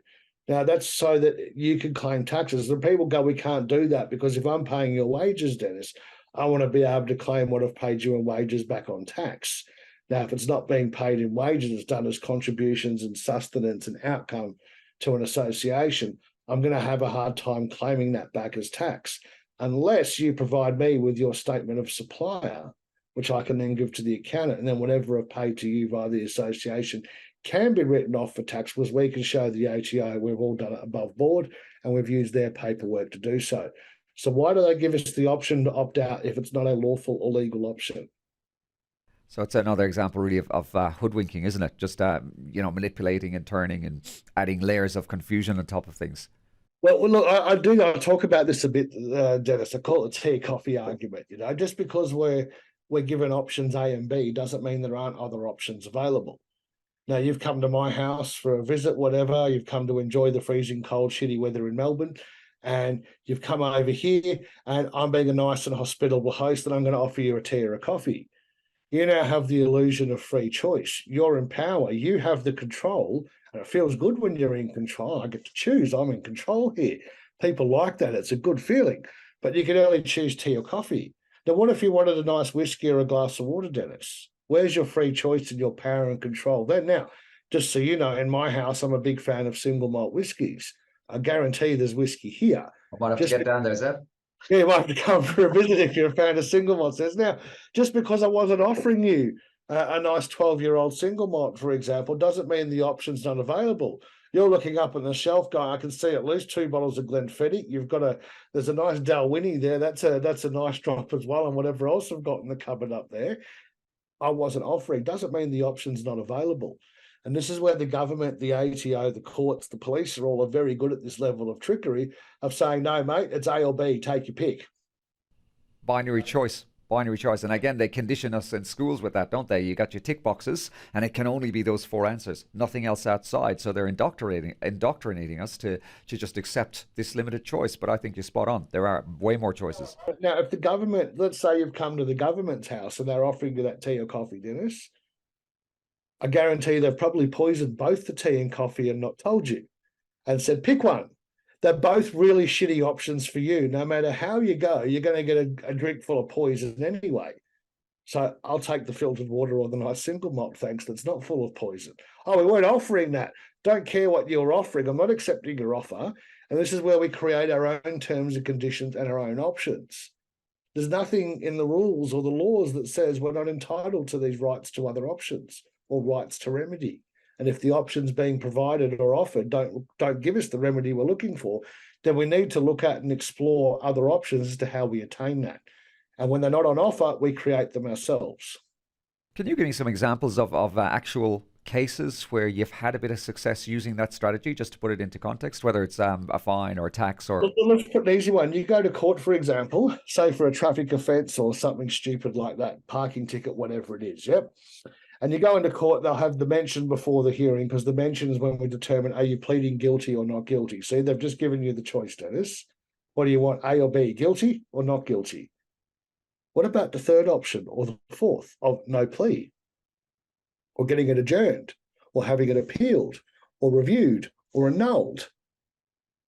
Now, that's so that you can claim taxes. And people go, we can't do that because if I'm paying your wages, Dennis, I want to be able to claim what I've paid you in wages back on tax. Now, if it's not being paid in wages, it's done as contributions and sustenance and outcome to an association, I'm going to have a hard time claiming that back as tax unless you provide me with your statement of supplier, which I can then give to the accountant, and then whatever I've paid to you via the association can be written off for tax because we can show the ATO we've all done it above board and we've used their paperwork to do so. So why do they give us the option to opt out if it's not a lawful or legal option? So it's another example, really, of hoodwinking, isn't it? Just manipulating and turning and adding layers of confusion on top of things. Well, look, I talk about this a bit, Dennis. I call it tea coffee argument. Just because we're given options A and B doesn't mean there aren't other options available. Now, you've come to my house for a visit, whatever. You've come to enjoy the freezing cold, shitty weather in Melbourne, and you've come over here, and I'm being a nice and hospitable host, and I'm going to offer you a tea or a coffee. You now have the illusion of free choice. You're in power. You have the control, and it feels good when you're in control. I get to choose. I'm in control here. People like that. It's a good feeling. But you can only choose tea or coffee. Now, what if you wanted a nice whiskey or a glass of water, Dennis? Where's your free choice and your power and control then? Now, just so you know, in my house, I'm a big fan of single malt whiskies. I guarantee there's whiskey here. I might have to Just get down there, Zev. Yeah, you might have to come for a visit if you're a fan of single malt. Says now, just because I wasn't offering you A nice 12-year-old single malt, for example, doesn't mean the option's not available. You're looking up on the shelf going, I can see at least 2 bottles of Glenfiddich. There's a nice Dalwhinnie there. That's a nice drop as well, and whatever else I've got in the cupboard up there. I wasn't offering. Doesn't mean the option's not available. And this is where the government, the ATO, the courts, the police are very good at this level of trickery of saying, no, mate, it's A or B, take your pick. Binary choice. Binary choice. And again, they condition us in schools with that, don't they? You got your tick boxes, and it can only be those four answers, nothing else outside. So they're indoctrinating us to just accept this limited choice. But I think you're spot on. There are way more choices. Now, if the government, let's say you've come to the government's house and they're offering you that tea or coffee, Dennis, I guarantee they've probably poisoned both the tea and coffee and not told you and said, pick one. They're both really shitty options for you. No matter how you go, you're going to get a drink full of poison anyway. So I'll take the filtered water or the nice single malt, thanks, that's not full of poison. Oh, we weren't offering that. Don't care what you're offering. I'm not accepting your offer. And this is where we create our own terms and conditions and our own options. There's nothing in the rules or the laws that says we're not entitled to these rights to other options or rights to remedy. And if the options being provided or offered don't give us the remedy we're looking for, then we need to look at and explore other options as to how we attain that. And when they're not on offer, we create them ourselves. Can you give me some examples of actual cases where you've had a bit of success using that strategy, just to put it into context, whether it's a fine or a tax or... Let's put an easy one. You go to court, for example, say for a traffic offence or something stupid like that, parking ticket, whatever it is, yep. And you go into court, they'll have the mention before the hearing, because the mention is when we determine, are you pleading guilty or not guilty? See, they've just given you the choice, Dennis. What do you want, A or B, guilty or not guilty? What about the third option or the fourth of no plea, or getting it adjourned, or having it appealed, or reviewed, or annulled?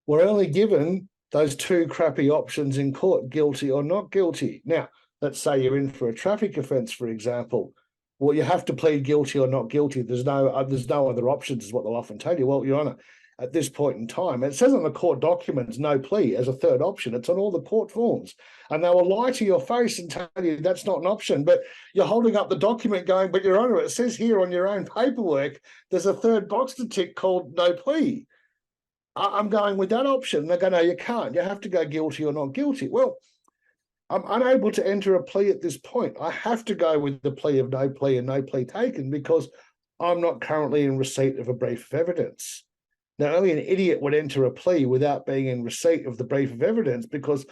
We're only given those two crappy options in court, guilty or not guilty. Now, let's say you're in for a traffic offence, for example. Well, you have to plead guilty or not guilty. There's no other options, is what they'll often tell you. Well, Your Honour, at this point in time, it says on the court documents no plea as a third option. It's on all the court forms. And they will lie to your face and tell you that's not an option. But you're holding up the document going, but Your Honour, it says here on your own paperwork, there's a third box to tick called no plea. I'm going with that option. They go, no, you can't. You have to go guilty or not guilty. Well, I'm unable to enter a plea at this point. I have to go with the plea of no plea and no plea taken, because I'm not currently in receipt of a brief of evidence. Now, only an idiot would enter a plea without being in receipt of the brief of evidence, because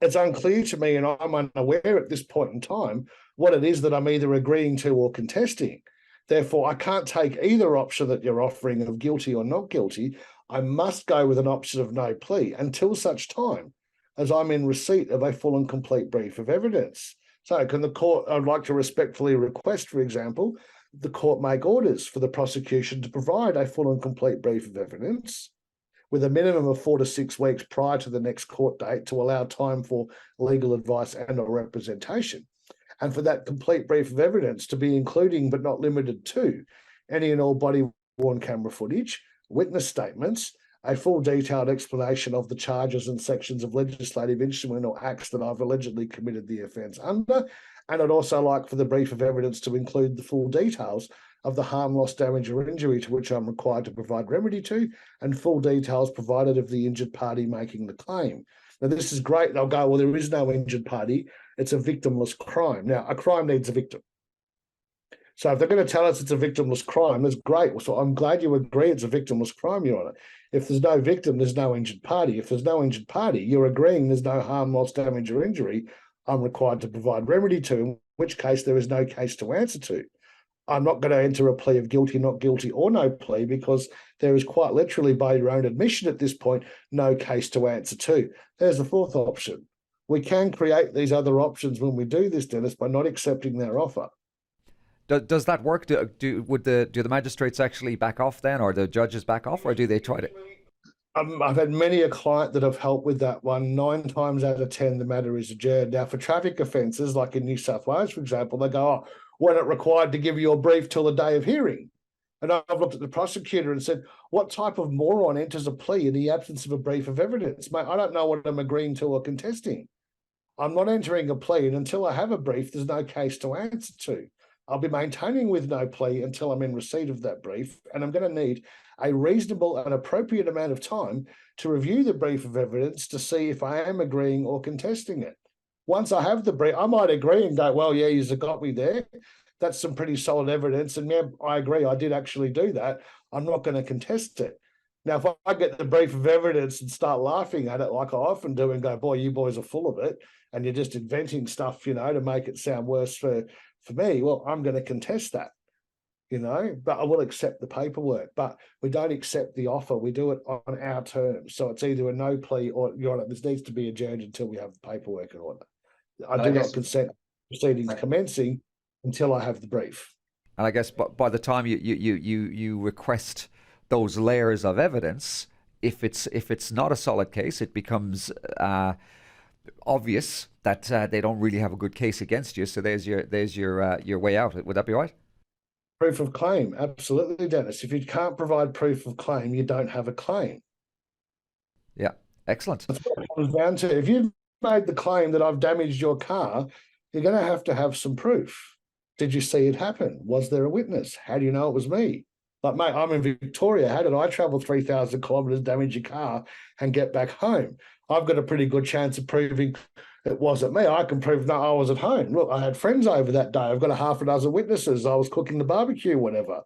it's unclear to me and I'm unaware at this point in time what it is that I'm either agreeing to or contesting. Therefore, I can't take either option that you're offering of guilty or not guilty. I must go with an option of no plea until such time as I'm in receipt of a full and complete brief of evidence. So can the court, I'd like to respectfully request, for example, the court make orders for the prosecution to provide a full and complete brief of evidence with a minimum of 4 to 6 weeks prior to the next court date to allow time for legal advice and or representation. And for that complete brief of evidence to be including but not limited to any and all body-worn camera footage, witness statements, a full detailed explanation of the charges and sections of legislative instrument or acts that I've allegedly committed the offence under. And I'd also like for the brief of evidence to include the full details of the harm, loss, damage or injury to which I'm required to provide remedy to, and full details provided of the injured party making the claim. Now, this is great. They'll go, well, there is no injured party. It's a victimless crime. Now, a crime needs a victim. So if they're going to tell us it's a victimless crime, that's great. So I'm glad you agree it's a victimless crime, Your Honour. If there's no victim, there's no injured party. If there's no injured party, you're agreeing there's no harm, loss, damage or injury I'm required to provide remedy to, in which case there is no case to answer to. I'm not going to enter a plea of guilty, not guilty or no plea, because there is quite literally, by your own admission at this point, no case to answer to. There's the fourth option. We can create these other options when we do this, Dennis, by not accepting their offer. Does that work? Do the magistrates actually back off then, or the judges back off, or do they try to? I've had many a client that have helped with that one. 9 times out of 10, the matter is adjourned. Now, for traffic offences, like in New South Wales, for example, they go, oh, we're not required to give you a brief till the day of hearing. And I've looked at the prosecutor and said, what type of moron enters a plea in the absence of a brief of evidence? Mate, I don't know what I'm agreeing to or contesting. I'm not entering a plea, and until I have a brief, there's no case to answer to. I'll be maintaining with no plea until I'm in receipt of that brief, and I'm going to need a reasonable and appropriate amount of time to review the brief of evidence to see if I am agreeing or contesting it. Once I have the brief, I might agree and go, well, yeah, you've got me there. That's some pretty solid evidence. And yeah, I agree, I did actually do that. I'm not going to contest it. Now, if I get the brief of evidence and start laughing at it like I often do and go, boy, you boys are full of it, and you're just inventing stuff, to make it sound worse for me, well, I'm going to contest that, but I will accept the paperwork. But we don't accept the offer. We do it on our terms. So it's either a no plea or, this needs to be adjourned until we have the paperwork in order. I do not consent proceedings commencing until I have the brief. And I guess by the time you request those layers of evidence, if it's not a solid case, it becomes obvious that they don't really have a good case against you. So there's your way out. Would that be right? Proof of claim, absolutely, Dennis. If you can't provide proof of claim, you don't have a claim. Yeah, excellent. That's what it comes down to. If you've made the claim that I've damaged your car, you're going to have some proof. Did you see it happen? Was there a witness? How do you know it was me? Like, mate, I'm in Victoria. How did I travel 3,000 kilometres, damage your car, and get back home? I've got a pretty good chance of proving it wasn't me. I can prove that I was at home. Look, I had friends over that day. I've got a half a dozen witnesses. I was cooking the barbecue, whatever,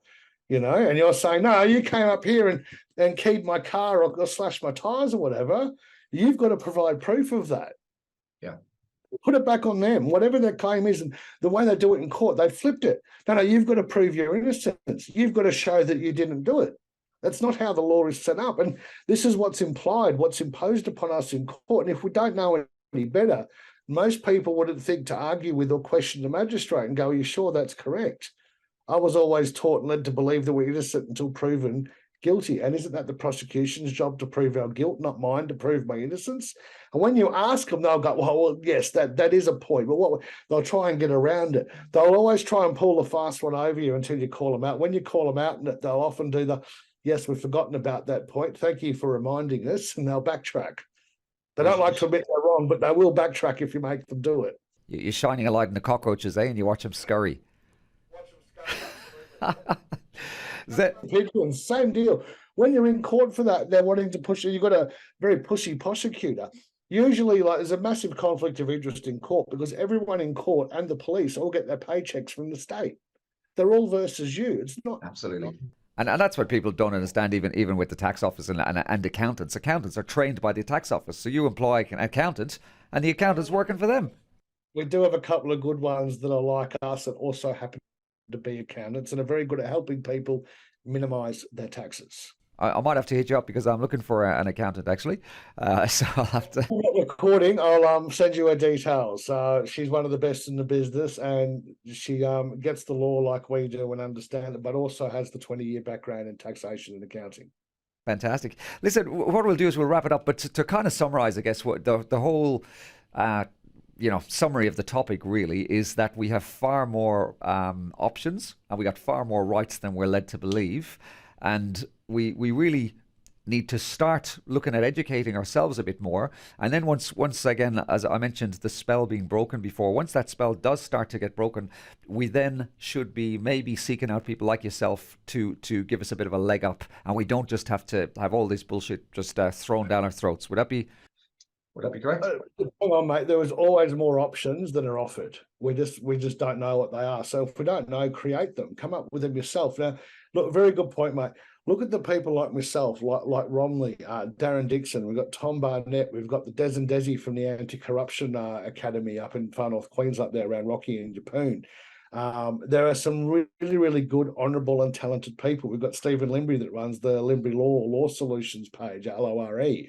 and you're saying, no, you came up here and keyed my car or slashed my tyres or whatever. You've got to provide proof of that. Yeah. Put it back on them, whatever their claim is. And the way they do it in court, they flipped it. No, you've got to prove your innocence. You've got to show that you didn't do it. That's not how the law is set up. And this is what's implied, what's imposed upon us in court. And if we don't know any better, most people wouldn't think to argue with or question the magistrate and go, are you sure that's correct? I was always taught and led to believe that we're innocent until proven guilty. And isn't that the prosecution's job to prove our guilt, not mine to prove my innocence? And when you ask them, they'll go, well yes, that is a point. But they'll try and get around it. They'll always try and pull the fast one over you until you call them out. When you call them out, they'll often do yes, we've forgotten about that point. Thank you for reminding us. And they'll backtrack. They don't like to admit they're wrong, but they will backtrack if you make them do it. You're shining a light on the cockroaches, and you watch them scurry. Pigeons, same deal. When you're in court for that, they're wanting to push you. You've got a very pushy prosecutor. Usually, there's a massive conflict of interest in court because everyone in court and the police all get their paychecks from the state. They're all versus you. It's not absolutely. And that's what people don't understand, even with the tax office and accountants. Accountants are trained by the tax office. So you employ an accountant and the accountant's working for them. We do have a couple of good ones that are like us that also happen to be accountants and are very good at helping people minimise their taxes. I might have to hit you up because I'm looking for an accountant, actually. So I'll have to... Recording, I'll send you her details. She's one of the best in the business and she gets the law like we do and understand it, but also has the 20-year background in taxation and accounting. Fantastic. Listen, what we'll do is we'll wrap it up, but to kind of summarize, I guess, what the whole... summary of the topic really is that we have far more options and we got far more rights than we're led to believe. And we really need to start looking at educating ourselves a bit more. And then once again, as I mentioned, the spell being broken before, once that spell does start to get broken, we then should be maybe seeking out people like yourself to give us a bit of a leg up. And we don't just have to have all this bullshit just thrown down our throats. Would that be correct? Hang on, mate. There is always more options than are offered. We just don't know what they are. So if we don't know, create them. Come up with them yourself. Now, look, very good point, mate. Look at the people like myself, like Romley, Darren Dixon. We've got Tom Barnett. We've got the Des and Desi from the Anti-Corruption Academy up in far north Queensland, there around Rocky and Yapoon. There are some really, really good, honourable and talented people. We've got Stephen Limbury that runs the Limbury Law Solutions page, LORE.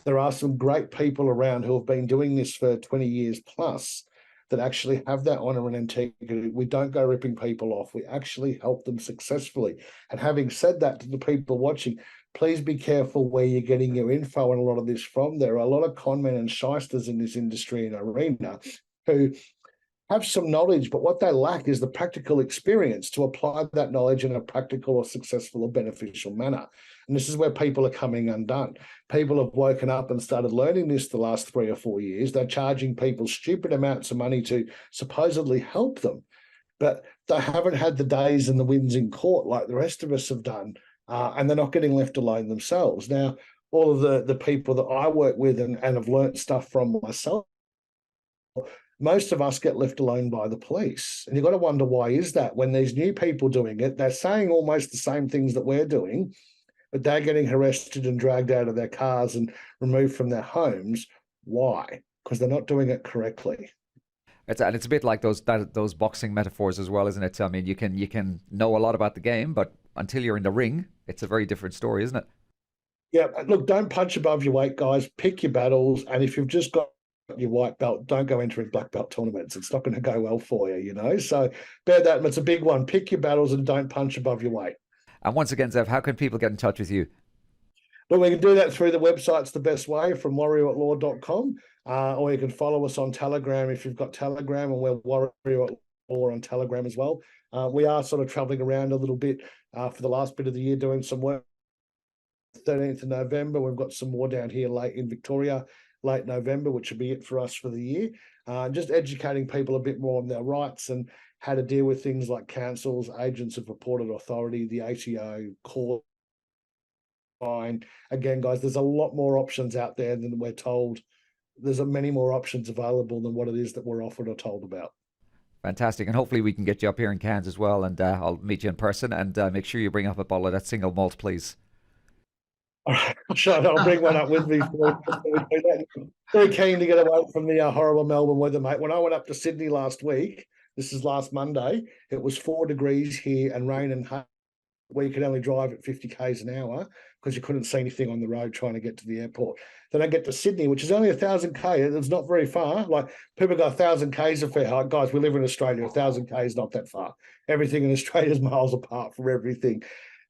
There are some great people around who have been doing this for 20 years plus that actually have that honour and integrity. We don't go ripping people off. We actually help them successfully. And having said that to the people watching, please be careful where you're getting your info and a lot of this from. There are a lot of conmen and shysters in this industry and arena who have some knowledge, but what they lack is the practical experience to apply that knowledge in a practical or successful or beneficial manner. And this is where people are coming undone. People have woken up and started learning this the last 3 or 4 years. They're charging people stupid amounts of money to supposedly help them. But they haven't had the days and the wins in court like the rest of us have done, and they're not getting left alone themselves. Now, all of the people that I work with and have learnt stuff from myself, most of us get left alone by the police. And you've got to wonder, why is that? When there's new people doing it, they're saying almost the same things that we're doing, but they're getting arrested and dragged out of their cars and removed from their homes. Why? Because they're not doing it correctly. It's a bit like those boxing metaphors as well, isn't it? I mean, you can know a lot about the game, but until you're in the ring, it's a very different story, isn't it? Yeah, look, don't punch above your weight, guys. Pick your battles, and if you've just got your white belt, don't go entering black belt tournaments. It's not going to go well for you, you know. So bear that. It's a big one. Pick your battles and don't punch above your weight. And once again, Zev, how can people get in touch with you? But we can do that through the website's the best way, from warrioratlaw.com, or you can follow us on Telegram if you've got Telegram, and we're Warrior at Law on Telegram as well. We are sort of traveling around a little bit for the last bit of the year doing some work. 13th of November, we've got some more down here late in Victoria, late November, which will be it for us for the year. Just educating people a bit more on their rights and how to deal with things like councils, agents of reported authority, the ATO, court. Fine. Again, guys, there's a lot more options out there than we're told. There's many more options available than what it is that we're offered or told about. Fantastic. And hopefully we can get you up here in Cairns as well. And I'll meet you in person, and make sure you bring up a bottle of that single malt, please. All right, I'll bring one up with me. Very keen to get away from the horrible Melbourne weather, mate. When I went up to Sydney last week, this is last Monday, it was 4 degrees here and rain and hail, where you could only drive at 50 k's an hour because you couldn't see anything on the road trying to get to the airport. Then I get to Sydney, which is only 1,000 k. It's not very far. Like, people go 1,000 k's a fair height. Guys, we live in Australia. 1,000 k is not that far. Everything in Australia is miles apart from everything.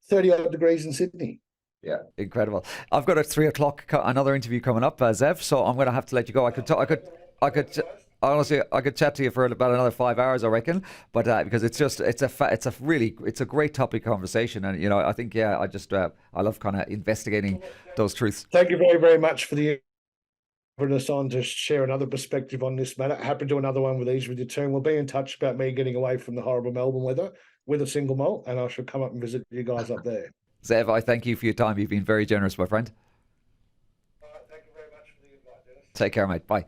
30 odd degrees in Sydney. Yeah, incredible. I've got at 3 o'clock another interview coming up, Zev. So I'm going to have to let you go. I could. Honestly, I could chat to you for about another 5 hours, I reckon. But because it's a great topic conversation, and I think I love kind of investigating those truths. Thank you very, very much for the bringing us on to share another perspective on this matter. Happy to do another one with these with you too. And we'll be in touch about me getting away from the horrible Melbourne weather with a single malt, and I shall come up and visit you guys up there. Zev, I thank you for your time. You've been very generous, my friend. All right, thank you very much for the invite, Dennis. Take care, mate. Bye.